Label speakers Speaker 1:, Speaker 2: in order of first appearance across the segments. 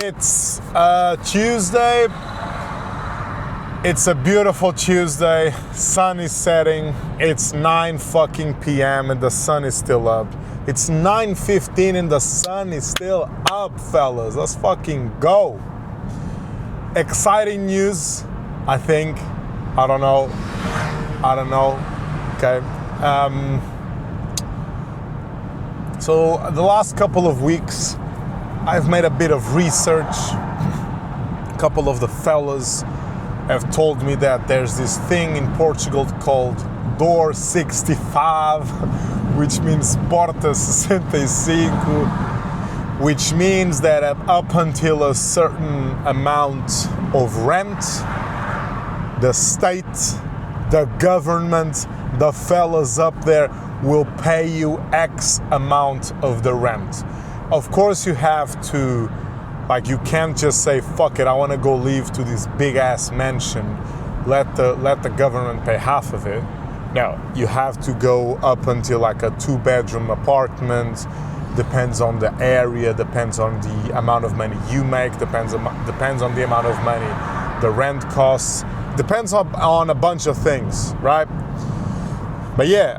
Speaker 1: It's Tuesday. It's a beautiful Tuesday. Sun is setting. It's 9 fucking p.m. and the sun is still up. It's 9:15 and the sun is still up, fellas. Let's fucking go. Exciting news, I think. I don't know. Okay. So the last couple of weeks, I've made a bit of research. A couple of the fellas have told me that there's this thing in Portugal called Door 65, which means Porta 65, which means that up until a certain amount of rent, the state, the government, the fellas up there will pay you X amount of the rent. Of course you have to, you can't just say, fuck it, I want to go live to this big ass mansion, let the government pay half of it. No, you have to go up until a 2-bedroom apartment, depends on the area, depends on the amount of money you make, depends on the amount of money the rent costs, depends on a bunch of things, right? But yeah,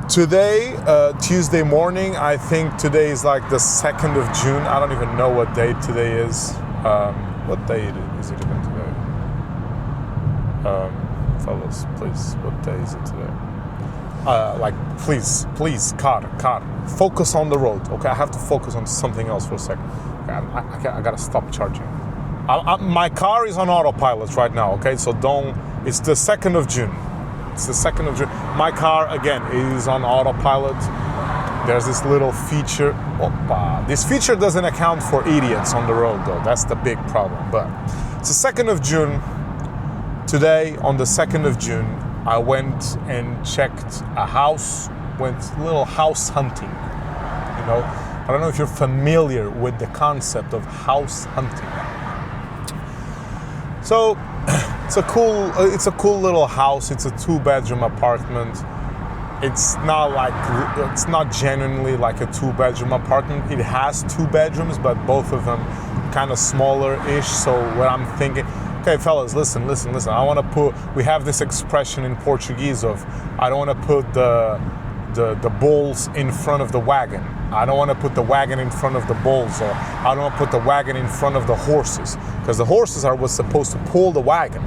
Speaker 1: today, Tuesday morning, I think today is the 2nd of June. I don't even know what day today is. What day is it even today? Fellas, please, what day is it today? Please, car, focus on the road, okay? I have to focus on something else for a second. Okay, I gotta stop charging. My car is on autopilot right now, okay? So it's the 2nd of June. It's the 2nd of June. My car, again, is on autopilot. There's this little feature. This feature doesn't account for idiots on the road, though. That's the big problem. But it's the 2nd of June. Today, on the 2nd of June, I went and checked a house, went a little house hunting. I don't know if you're familiar with the concept of house hunting. So, it's a cool little house. It's a 2-bedroom apartment. It's not genuinely like a 2-bedroom apartment. It has 2 bedrooms, but both of them kind of smaller-ish. So what I'm thinking, okay, fellas, listen. We have this expression in Portuguese of, I don't want to put the bulls in front of the wagon. I don't want to put the wagon in front of the bulls, or I don't want to put the wagon in front of the horses, because the horses are what's supposed to pull the wagon.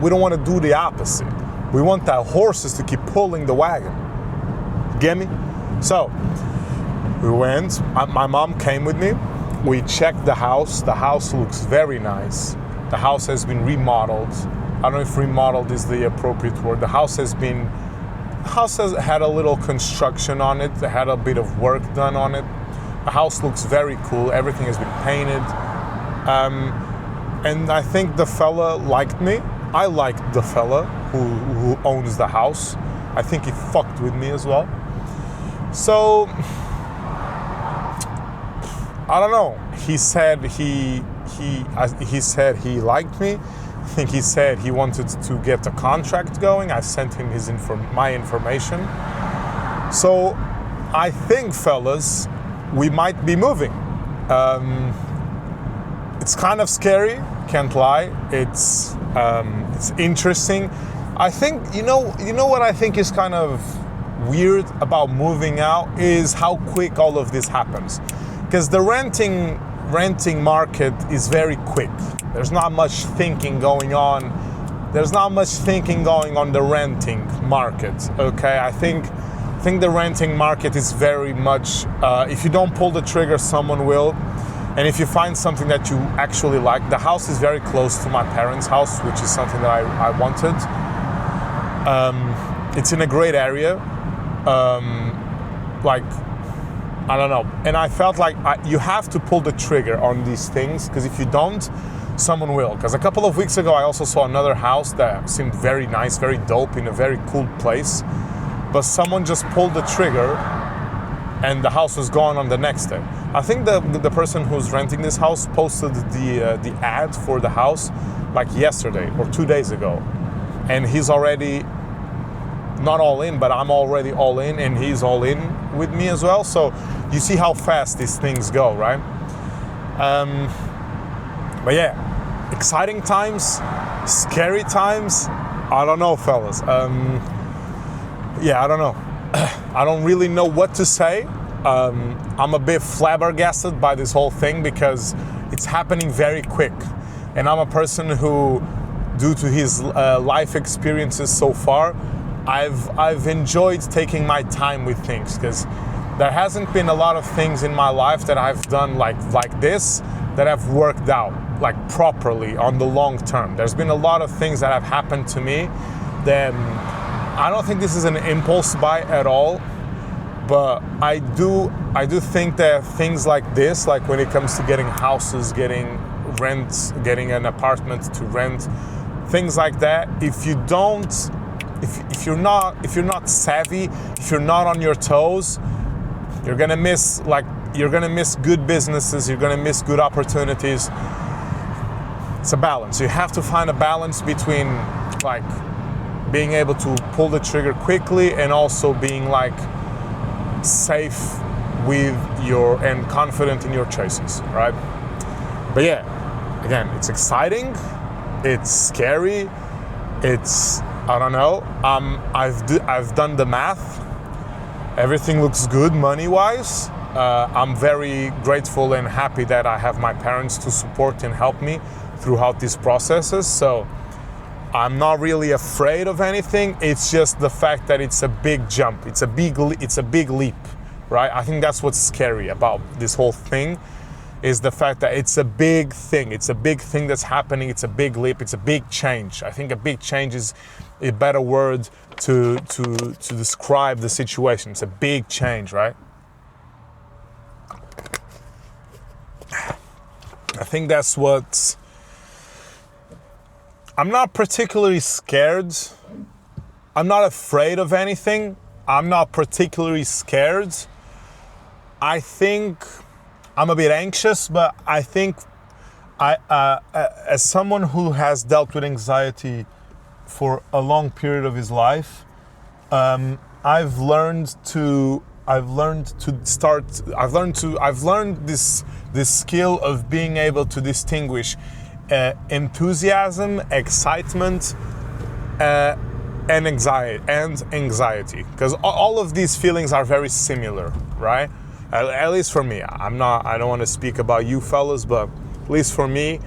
Speaker 1: We don't want to do the opposite. We want the horses to keep pulling the wagon. Get me? So we went. My mom came with me. We checked the house. The house looks very nice. The house has been remodeled. I don't know if remodeled is the appropriate word. The house has had a little construction on it. It had a bit of work done on it. The house looks very cool. Everything has been painted. And I think the fella liked me. I liked the fella who owns the house. I think he fucked with me as well. So, I don't know. He said he said he liked me. I think he said he wanted to get a contract going. I sent him my information. So I think, fellas, we might be moving. It's kind of scary, can't lie. It's interesting. I think you know what I think is kind of weird about moving out is how quick all of this happens. Because the renting market is very quick. There's not much thinking going on. There's not much thinking going on the renting market. Okay, I think the renting market is very much. If you don't pull the trigger, someone will. And if you find something that you actually like, the house is very close to my parents' house, which is something that I wanted. It's in a great area. I don't know. And I felt like you have to pull the trigger on these things, because if you don't, someone will. Because a couple of weeks ago, I also saw another house that seemed very nice, very dope, in a very cool place. But someone just pulled the trigger and the house was gone on the next day. I think the person who's renting this house posted the ad for the house yesterday or 2 days ago. And he's already not all in, but I'm already all in, and he's all in with me as well. So you see how fast these things go, right? But yeah, exciting times, scary times. I don't know, fellas. I don't know. I don't really know what to say. I'm a bit flabbergasted by this whole thing because it's happening very quick. And I'm a person who, due to his life experiences so far, I've enjoyed taking my time with things, because there hasn't been a lot of things in my life that I've done like this that have worked out like properly on the long term. There's been a lot of things that have happened to me that I don't think this is an impulse buy at all, but I do think that things like this, like when it comes to getting houses, getting rent, getting an apartment to rent, things like that, if you're not savvy, if you're not on your toes, you're gonna miss good businesses, you're gonna miss good opportunities. It's a balance. You have to find a balance between like being able to pull the trigger quickly and also being like safe with and confident in your choices, right? But yeah, again, it's exciting, it's scary, I don't know. I've done the math. Everything looks good money-wise. I'm very grateful and happy that I have my parents to support and help me throughout these processes. So I'm not really afraid of anything. It's just the fact that it's a big jump. It's a big leap, right? I think that's what's scary about this whole thing, is the fact that it's a big thing. It's a big thing that's happening. It's a big leap. It's a big change. I think a big change is a better word to describe the situation. It's a big change, right? I think that's what... I'm not particularly scared. I'm not afraid of anything. I'm not particularly scared. I think I'm a bit anxious, but I think as someone who has dealt with anxiety for a long period of his life, I've learned this skill of being able to distinguish enthusiasm, excitement, and anxiety, because all of these feelings are very similar, right? At least for me. I don't want to speak about you fellas, but at least for me,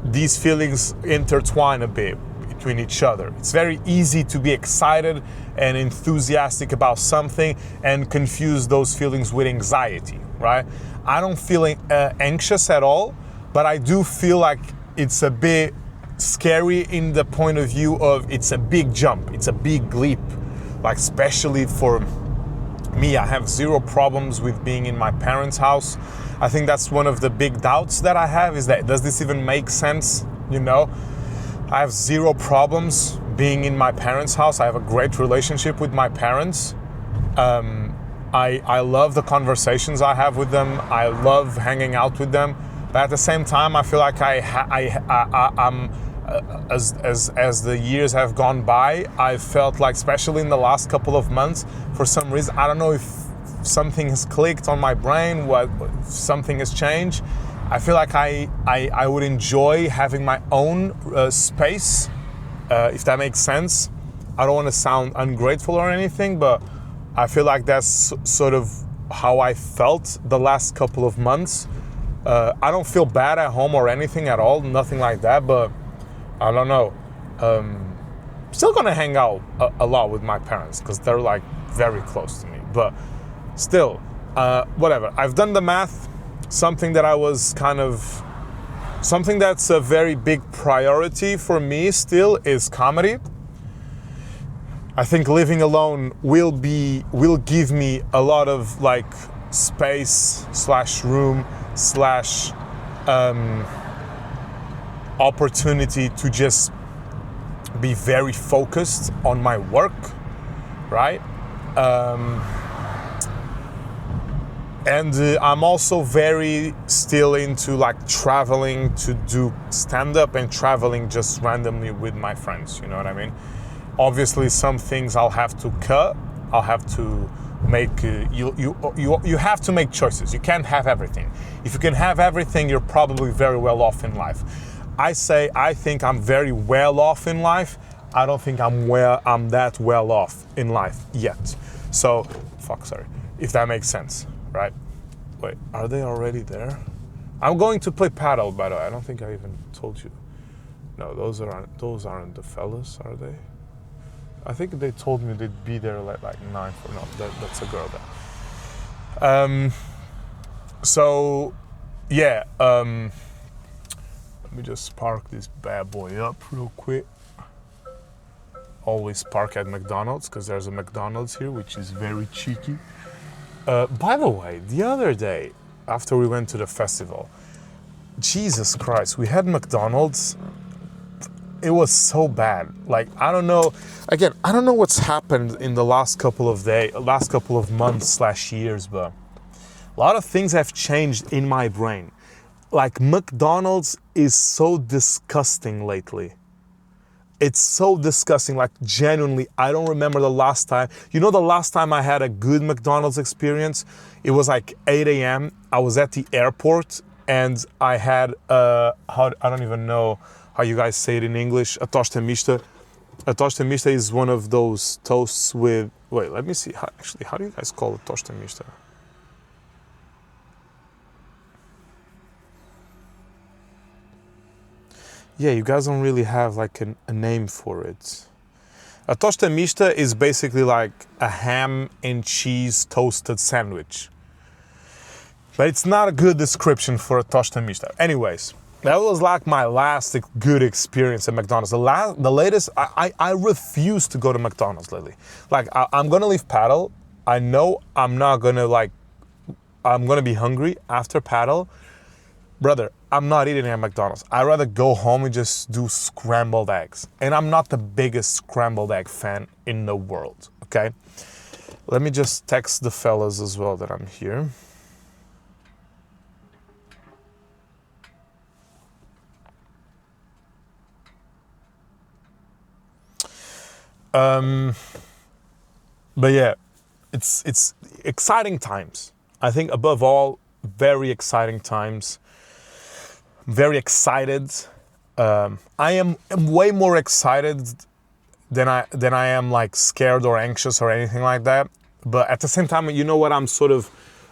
Speaker 1: these feelings intertwine a bit between each other. It's very easy to be excited and enthusiastic about something and confuse those feelings with anxiety, right? I don't feel anxious at all, but I do feel like it's a bit scary in the point of view of it's a big jump, it's a big leap. Like especially for me, I have zero problems with being in my parents' house. I think that's one of the big doubts that I have, is that, does this even make sense? You know, I have zero problems being in my parents' house. I have a great relationship with my parents. I love the conversations I have with them. I love hanging out with them. But at the same time, I feel like I'm as the years have gone by, I felt like, especially in the last couple of months, for some reason, I don't know if something has clicked on my brain, something has changed. I feel like I would enjoy having my own space, if that makes sense. I don't want to sound ungrateful or anything, but I feel like that's sort of how I felt the last couple of months. I don't feel bad at home or anything at all, nothing like that, but I don't know. Still gonna hang out a lot with my parents because they're like very close to me, but still, whatever. I've done the math. Something that's a very big priority for me still is comedy. I think living alone will give me a lot of like space / room / opportunity to just be very focused on my work, right? And I'm also very still into like traveling to do stand-up and traveling just randomly with my friends, you know what I mean? Obviously some things I'll have to cut, I'll have to you have to make choices. You can't have everything. If you can have everything, you're probably very well off in life. I think I'm very well off in life. I don't think I'm that well off in life yet. So, sorry, if that makes sense, right? Wait, are they already there? I'm going to play paddle, by the way. I don't think I even told you. No, those aren't the fellas, are they? I think they told me they'd be there like 9 for no. That's a girl there. So, yeah. Let me just park this bad boy up real quick. Always park at McDonald's because there's a McDonald's here, which is very cheeky. By the way, the other day after we went to the festival, Jesus Christ, we had McDonald's. It was so bad. Like, I don't know what's happened in the last couple of months / years, but a lot of things have changed in my brain. Like, McDonald's is so disgusting lately. It's so disgusting, like, genuinely, I don't remember the last time. You know, the last time I had a good McDonald's experience, it was like 8 a.m. I was at the airport and I had, I don't even know how you guys say it in English, a tosta mista. A tosta mista is one of those toasts with, wait, let me see, how do you guys call a tosta mista? Yeah, you guys don't really have like a name for it. A tosta mista is basically like a ham and cheese toasted sandwich. But it's not a good description for a tosta mista. Anyways, that was like my last good experience at McDonald's. The latest, I refuse to go to McDonald's lately. Like, I'm gonna leave paddle. I know I'm gonna be hungry after paddle. Brother, I'm not eating at McDonald's. I'd rather go home and just do scrambled eggs. And I'm not the biggest scrambled egg fan in the world, okay? Let me just text the fellas as well that I'm here. But yeah, it's exciting times. I think above all, very exciting times. Very excited. I am way more excited than I am like scared or anxious or anything like that. But at the same time, you know what I'm sort of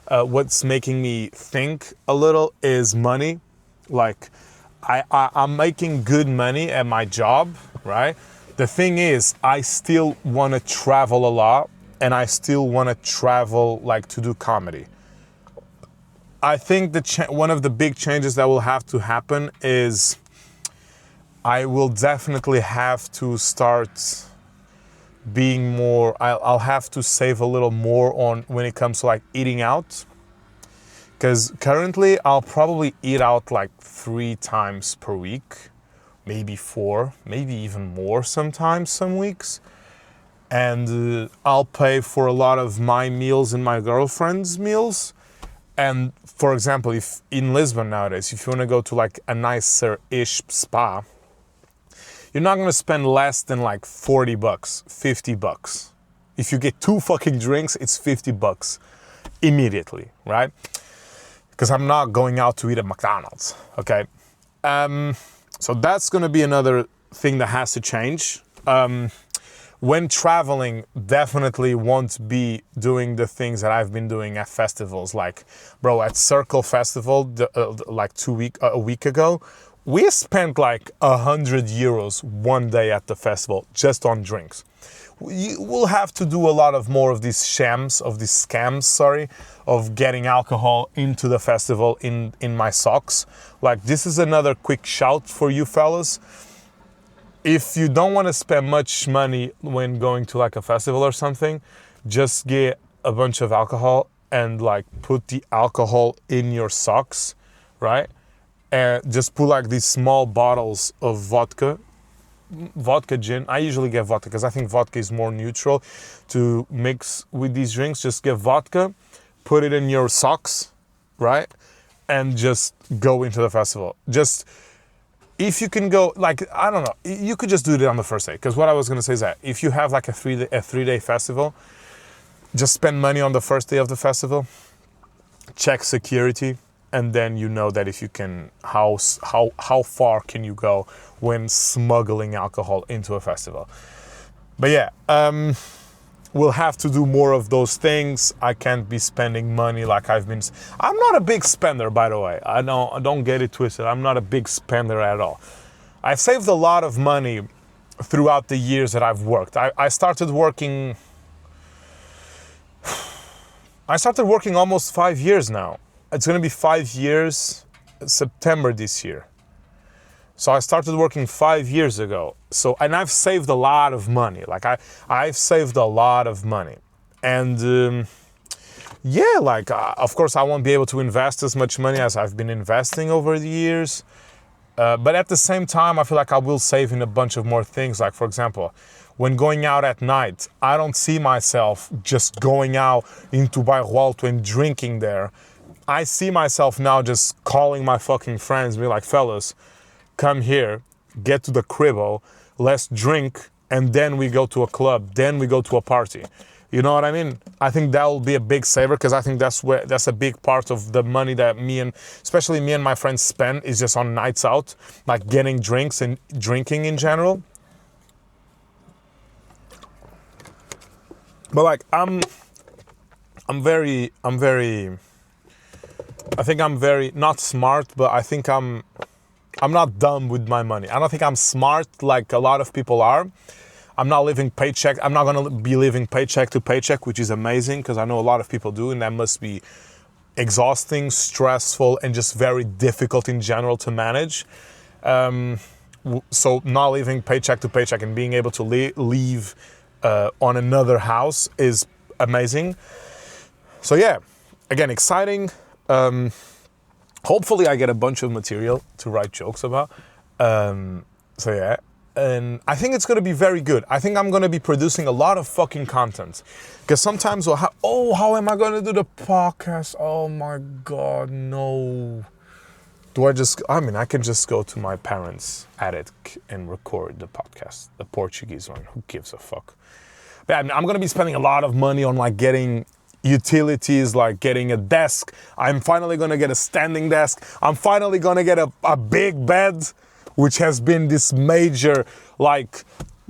Speaker 1: what's making me think a little is money. Like I'm making good money at my job, right? The thing is, I still want to travel a lot, and I still want to travel like to do comedy. I think one of the big changes that will have to happen is I will definitely have to start being more, I'll have to save a little more on when it comes to like eating out. Because currently I'll probably eat out like 3 times per week, maybe 4, maybe even more sometimes, some weeks. And I'll pay for a lot of my meals and my girlfriend's meals. And for example, if in Lisbon nowadays, if you want to go to like a nicer-ish spa, you're not going to spend less than like $40, $50. If you get 2 fucking drinks, it's $50 immediately, right? Because I'm not going out to eat at McDonald's, okay? So that's going to be another thing that has to change. When traveling, definitely won't be doing the things that I've been doing at festivals. Like, bro, at Circle Festival, like a week ago, we spent like €100 one day at the festival just on drinks. We'll have to do a lot of more of these scams, of getting alcohol into the festival in my socks. Like, this is another quick shout for you fellas. If you don't want to spend much money when going to like a festival or something, just get a bunch of alcohol and like put the alcohol in your socks, right? And just put like these small bottles of vodka gin. I usually get vodka because I think vodka is more neutral to mix with these drinks. Just get vodka, put it in your socks, right? And just go into the festival. Just, if you can go, like, I don't know, you could just do it on the first day. Because what I was going to say is that if you have like a 3-day festival, just spend money on the first day of the festival, check security, and then you know that if you can, how far can you go when smuggling alcohol into a festival. But yeah, we'll have to do more of those things. I can't be spending money like I've been. I'm not a big spender, by the way. I don't get it twisted. I'm not a big spender at all. I've saved a lot of money throughout the years that I've worked. I started working almost 5 years now. It's going to be 5 years September this year. So I started working 5 years ago. And I've saved a lot of money. Like I've saved a lot of money. And of course I won't be able to invest as much money as I've been investing over the years. But at the same time, I feel like I will save in a bunch of more things. Like, for example, when going out at night, I don't see myself just going out into Bairro Alto and drinking there. I see myself now just calling my fucking friends, be like, fellas, come here, get to the cribbo, let's drink, and then we go to a club, then we go to a party. You know what I mean? I think that will be a big saver, because I think that's a big part of the money that especially me and my friends spend, is just on nights out, like getting drinks and drinking in general. But like I'm very not smart, but I think I'm not dumb with my money. I don't think I'm smart like a lot of people are. I'm not gonna be living paycheck to paycheck, which is amazing, because I know a lot of people do, and that must be exhausting, stressful, and just very difficult in general to manage. So not living paycheck to paycheck and being able to live on another house is amazing. So yeah, again, exciting. Hopefully I get a bunch of material to write jokes about. So yeah. And I think it's going to be very good. I think I'm going to be producing a lot of fucking content. Because sometimes how am I going to do the podcast? Oh my God, no. I can just go to my parents' attic and record the podcast. The Portuguese one. Who gives a fuck? But I'm going to be spending a lot of money on like getting utilities, like getting a desk. I'm finally going to get a standing desk. I'm finally going to get a big bed, which has been these major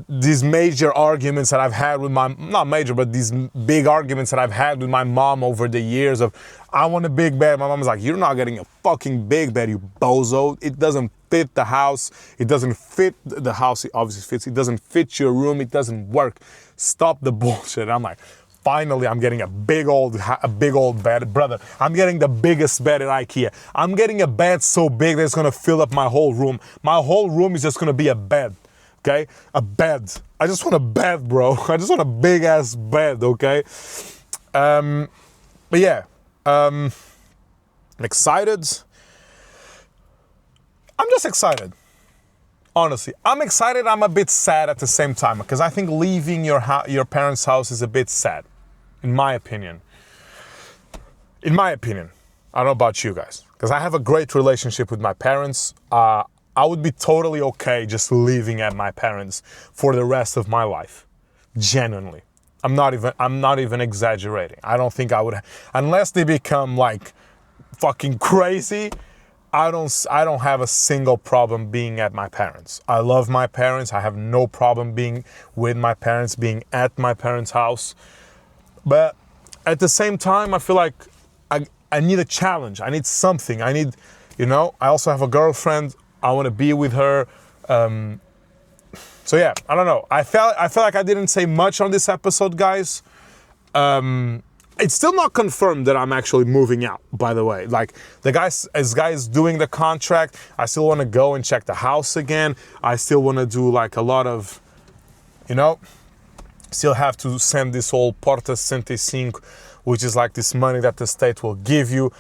Speaker 1: arguments that I've had with these big arguments that I've had with my mom over the years of, I want a big bed. My mom's like, you're not getting a fucking big bed, you bozo. It doesn't fit the house. It doesn't fit the house. It obviously fits. It doesn't fit your room. It doesn't work. Stop the bullshit. I'm like, finally, I'm getting a big old bed. Brother, I'm getting the biggest bed at IKEA. I'm getting a bed so big that it's going to fill up my whole room. My whole room is just going to be a bed, okay? A bed. I just want a bed, bro. I just want a big-ass bed, okay? But yeah, I'm excited. I'm just excited. Honestly, I'm excited. I'm a bit sad at the same time, because I think leaving your parents' house is a bit sad. In my opinion. I don't know about you guys, because I have a great relationship with my parents. I would be totally okay just living at my parents for the rest of my life. Genuinely. I'm not even exaggerating. I don't think I would, unless they become like fucking crazy. I don't have a single problem being at my parents. I love my parents. I have no problem being with my parents, being at my parents' house. But at the same time, I feel like I need a challenge. I need something. I also have a girlfriend. I want to be with her. So yeah, I don't know. I felt like I didn't say much on this episode, guys. It's still not confirmed that I'm actually moving out, by the way. Like, as guys doing the contract, I still want to go and check the house again. I still want to do like a lot of, still have to send this whole Porta 65, which is like this money that the state will give you.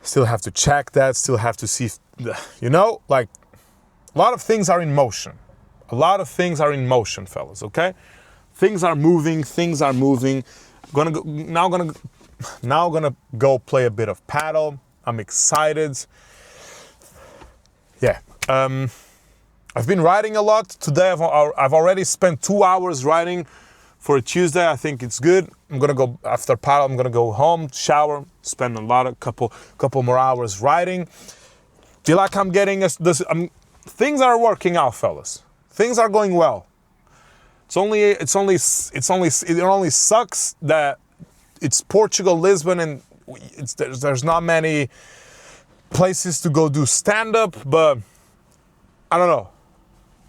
Speaker 1: Still have to check that, still have to see, like, a lot of things are in motion. A lot of things are in motion, fellas, okay? Things are moving. Now gonna go play a bit of paddle. I'm excited. Yeah. I've been riding a lot. Today I've already spent 2 hours riding For a Tuesday, I think it's good. I'm gonna go after paddle. I'm gonna go home, shower, spend a couple more hours riding. Feel like I'm getting this. Things are working out, fellas. Things are going well. It only sucks that it's Portugal, Lisbon, and there's not many places to go do stand-up, but I don't know.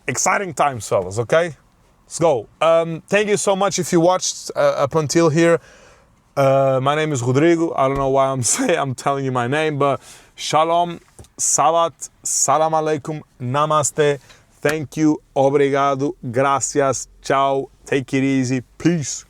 Speaker 1: Exciting times, fellas, okay? Let's go. Thank you so much if you watched up until here. My name is Rodrigo. I don't know why I'm telling you my name, but shalom, salat, salam aleikum, namaste. Thank you, obrigado, gracias, ciao, take it easy, peace.